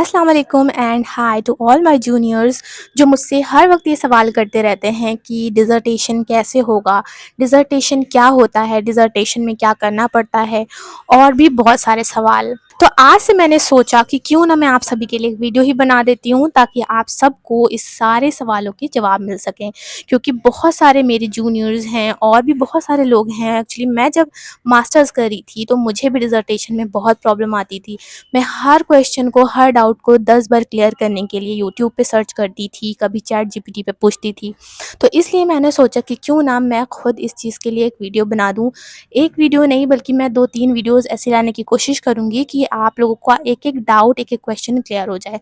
अस्सलाम वालेकुम and hi to all my juniors जो मुझसे हर वक्त ये सवाल करते रहते हैं कि डिज़र्टेशन कैसे होगा, डिज़र्टेशन क्या होता है, डिज़र्टेशन में क्या करना पड़ता है और भी बहुत सारे सवाल। तो आज से मैंने सोचा कि क्यों ना मैं आप सभी के लिए एक वीडियो ही बना देती हूँ ताकि आप सबको इस सारे सवालों के जवाब मिल सकें, क्योंकि बहुत सारे मेरे जूनियर्स हैं और भी बहुत सारे लोग हैं। एक्चुअली मैं जब मास्टर्स कर रही थी तो मुझे भी डिज़र्टेशन में बहुत प्रॉब्लम आती थी। मैं हर क्वेश्चन को, हर डाउट को 10 बार क्लियर करने के लिए यूट्यूब पे सर्च करती थी, कभी चैट जीपीटी पे पूछती थी। तो इसलिए मैंने सोचा कि क्यों ना मैं खुद इस चीज़ के लिए एक वीडियो बना दूँ। एक वीडियो नहीं बल्कि मैं 2-3 वीडियोज़ ऐसे लाने की कोशिश करूँगी कि आप लोगों का एक-एक डाउट, एक-एक क्वेश्चन क्लियर हो जाए।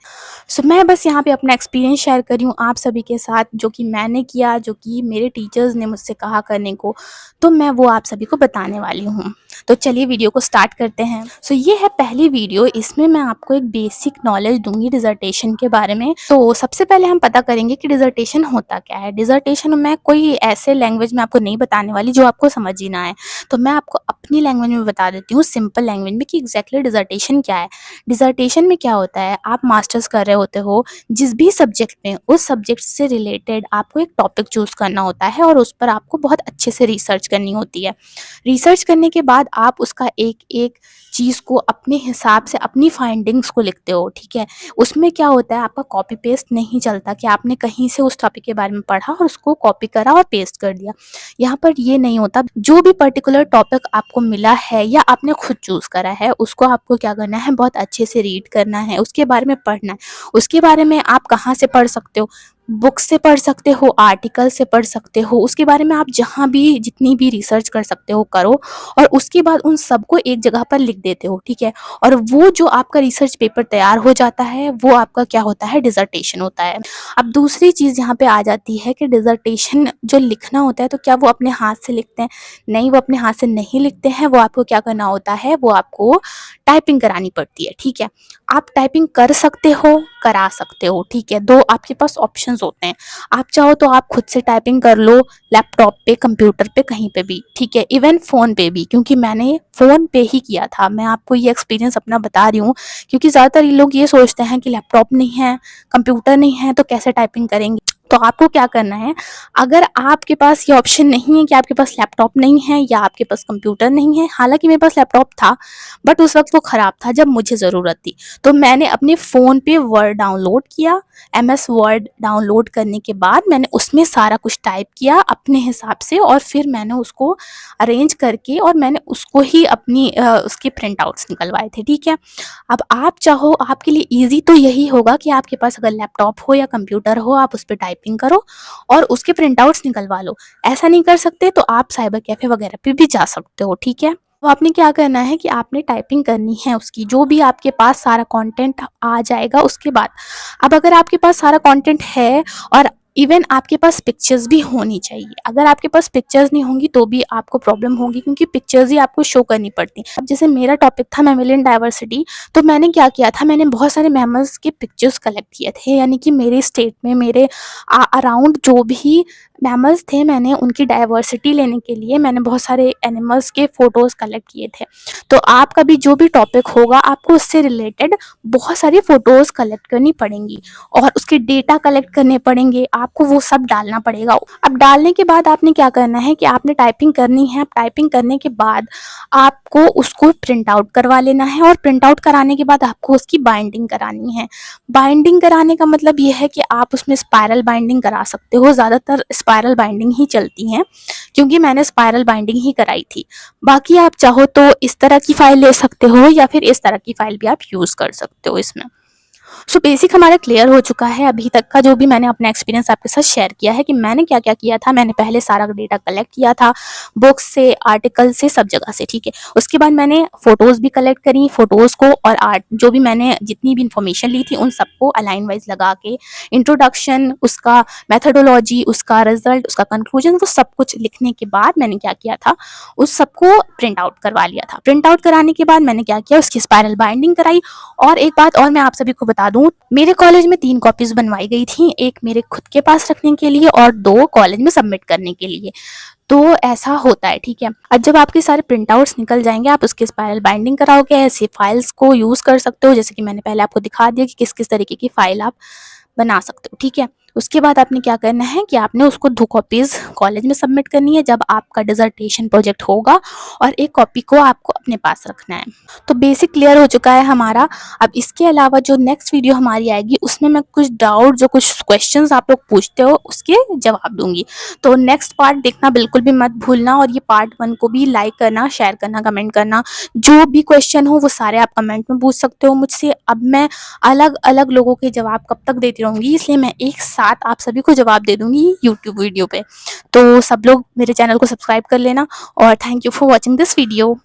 सो मैं बस यहाँ पे अपना एक्सपीरियंस शेयर कर रही हूँ आप सभी के साथ, जो कि मैंने किया, जो कि मेरे टीचर्स ने मुझसे कहा करने को, तो मैं वो आप सभी को बताने वाली हूँ। तो चलिए वीडियो को स्टार्ट करते हैं। सो ये है पहली वीडियो, इसमें मैं आपको एक बेसिक नॉलेज दूंगी डिज़र्टेशन के बारे में। तो सबसे पहले हम पता करेंगे कि डिज़र्टेशन होता क्या है। डिज़र्टेशन मैं कोई ऐसे लैंग्वेज में आपको नहीं बताने वाली जो आपको समझ ही ना आए, तो मैं आपको अपनी लैंग्वेज में बता देती हूँ, सिंपल लैंग्वेज में, कि एग्जैक्टली डिज़र्टेशन क्या है। डिज़र्टेशन में क्या होता है, आप मास्टर्स कर रहे होते हो जिस भी सब्जेक्ट में, उस सब्जेक्ट से रिलेटेड आपको एक टॉपिक चूज़ करना होता है और उस पर आपको बहुत अच्छे से रिसर्च करनी होती है। रिसर्च करने के बाद आप उसका एक-एक चीज़ को अपने हिसाब से, अपनी फाइंडिंग्स को लिखते हो, ठीक है? उसमें क्या होता है, आपका कॉपी पेस्ट नहीं चलता कि आपने कहीं से उस टॉपिक के बारे में पढ़ा और उसको कॉपी करा और पेस्ट कर दिया। यहाँ पर ये नहीं होता। जो भी पर्टिकुलर टॉपिक आपको मिला है या आपने खुद चूज़ करा है, उसको आपको क्या करना है, बहुत अच्छे से रीड करना है, उसके बारे में पढ़ना है। उसके बारे में आप कहाँ से पढ़ सकते हो? बुक से पढ़ सकते हो, आर्टिकल से पढ़ सकते हो, उसके बारे में आप जहाँ भी जितनी भी रिसर्च कर सकते हो करो, और उसके बाद उन सबको एक जगह पर लिख देते हो, ठीक है? और वो जो आपका रिसर्च पेपर तैयार हो जाता है, वो आपका क्या होता है, डिसर्टेशन होता है। अब दूसरी चीज़ यहाँ पे आ जाती है कि डिसर्टेशन जो लिखना होता है, तो क्या वो अपने हाथ से लिखते हैं? नहीं, वो अपने हाथ से नहीं लिखते हैं, वो आपको क्या करना होता है, वो आपको टाइपिंग करानी पड़ती है, ठीक है? आप टाइपिंग कर सकते हो, करा सकते हो, ठीक है? 2 आपके पास ऑप्शंस होते हैं। आप चाहो तो आप खुद से टाइपिंग कर लो, लैपटॉप पे, कंप्यूटर पे, कहीं पे भी, ठीक है? इवन फ़ोन पे भी, क्योंकि मैंने फ़ोन पे ही किया था। मैं आपको ये एक्सपीरियंस अपना बता रही हूँ, क्योंकि ज़्यादातर ये लोग ये सोचते हैं कि लैपटॉप नहीं है, कंप्यूटर नहीं है, तो कैसे टाइपिंग करेंगे? तो आपको क्या करना है, अगर आपके पास ये ऑप्शन नहीं है कि आपके पास लैपटॉप नहीं है या आपके पास कंप्यूटर नहीं है, हालाँकि मेरे पास लैपटॉप था, बट उस वक़्त वो ख़राब था जब मुझे ज़रूरत थी। तो मैंने अपने फ़ोन पे वर्ड डाउनलोड किया, एमएस वर्ड डाउनलोड करने के बाद मैंने उसमें सारा कुछ टाइप किया अपने हिसाब से, और फिर मैंने उसको अरेंज करके और मैंने उसको ही अपनी उसके प्रिंट आउट्स निकलवाए थे, ठीक है? अब आप चाहो, आपके लिए ईज़ी तो यही होगा कि आपके पास अगर लैपटॉप हो या कंप्यूटर हो, आप उस पे टाइपिंग करो और उसके प्रिंट आउट्स निकलवा लो। ऐसा नहीं कर सकते तो आप साइबर कैफ़े वगैरह पे भी जा सकते हो, ठीक है? तो आपने क्या करना है कि आपने टाइपिंग करनी है उसकी, जो भी आपके पास सारा कंटेंट आ जाएगा उसके बाद। अब अगर आपके पास सारा कंटेंट है और इवन आपके पास पिक्चर्स भी होनी चाहिए। अगर आपके पास पिक्चर्स नहीं होंगी तो भी आपको प्रॉब्लम होगी, क्योंकि पिक्चर्स ही आपको शो करनी पड़ती हैं। अब जैसे मेरा टॉपिक था मैमेलियन डाइवर्सिटी, तो मैंने क्या किया था, मैंने बहुत सारे मैमल्स के पिक्चर्स कलेक्ट किए थे, यानी कि मेरे स्टेट में, मेरे अराउंड जो भी मैमल्स थे, मैंने उनकी डाइवर्सिटी लेने के लिए मैंने बहुत सारे एनिमल्स के फ़ोटोज़ कलेक्ट किए थे। तो आपका भी जो भी टॉपिक होगा, आपको उससे रिलेटेड बहुत सारी फ़ोटोज़ कलेक्ट करनी पड़ेंगी और उसके डेटा कलेक्ट करने पड़ेंगे, आपको वो सब डालना पड़ेगा। अब डालने के बाद आपने क्या करना है कि आपने टाइपिंग करनी है। अब टाइपिंग करने के बाद आपको उसको प्रिंट आउट करवा लेना है, और प्रिंट आउट कराने के बाद आपको उसकी बाइंडिंग करानी है। बाइंडिंग कराने का मतलब ये है कि आप उसमें स्पाइरल बाइंडिंग करा सकते हो, ज़्यादातर स्पाइरल बाइंडिंग ही चलती हैं, क्योंकि मैंने स्पाइरल बाइंडिंग ही कराई थी। बाकी आप चाहो तो इस तरह की फ़ाइल ले सकते हो या फिर इस तरह की फ़ाइल भी आप यूज़ कर सकते हो इसमें। सो बेसिक हमारा क्लियर हो चुका है अभी तक का, जो भी मैंने अपना एक्सपीरियंस आपके साथ शेयर किया है कि मैंने क्या-क्या किया था। मैंने पहले सारा डेटा कलेक्ट किया था, बुक्स से, आर्टिकल से, सब जगह से, ठीक है। उसके बाद मैंने फ़ोटोज़ भी कलेक्ट करी, फ़ोटोज़ को और आर्ट, जो भी मैंने जितनी भी इन्फॉर्मेशन ली थी उन सबको अलाइन वाइज़ लगा के, इंट्रोडक्शन, उसका मेथोडोलॉजी, उसका रिज़ल्ट, उसका कंक्लूजन, वो सब कुछ लिखने के बाद मैंने क्या किया था, उस सबको प्रिंट आउट करवा लिया था। प्रिंट आउट कराने के बाद मैंने क्या किया, उसकी स्पाइरल बाइंडिंग कराई। और एक बात और मैं आप सभी को बता दूं, मेरे कॉलेज में 3 कॉपीज बनवाई गई थी, एक मेरे खुद के पास रखने के लिए और 2 कॉलेज में सबमिट करने के लिए। तो ऐसा होता है, ठीक है। अब जब आपके सारे प्रिंट आउट्स निकल जाएंगे, आप उसकी स्पाइरल बाइंडिंग कराओगे, ऐसी फाइल्स को यूज़ कर सकते हो, जैसे कि मैंने पहले आपको दिखा दिया कि किस किस तरीके की फाइल आप बना सकते हो, ठीक है। उसके बाद आपने क्या करना है कि आपने उसको 2 कॉपीज़ कॉलेज में सबमिट करनी है जब आपका डिसर्टेशन प्रोजेक्ट होगा, और 1 कॉपी को आपको अपने पास रखना है। तो बेसिक क्लियर हो चुका है हमारा। अब इसके अलावा जो नेक्स्ट वीडियो हमारी आएगी उसमें मैं कुछ डाउट, जो कुछ क्वेश्चंस आप लोग पूछते हो उसके जवाब दूंगी। तो नेक्स्ट पार्ट देखना बिल्कुल भी मत भूलना, और ये पार्ट 1 को भी लाइक करना, शेयर करना, कमेंट करना। जो भी क्वेश्चन हो वो सारे आप कमेंट में पूछ सकते हो मुझसे। अब मैं अलग अलग लोगों के जवाब कब तक देती रहूँगी, इसलिए मैं एक साथ आप सभी को जवाब दे दूँगी यूट्यूब वीडियो पे। तो सब लोग मेरे चैनल को सब्सक्राइब कर लेना, और thank you for watching this video.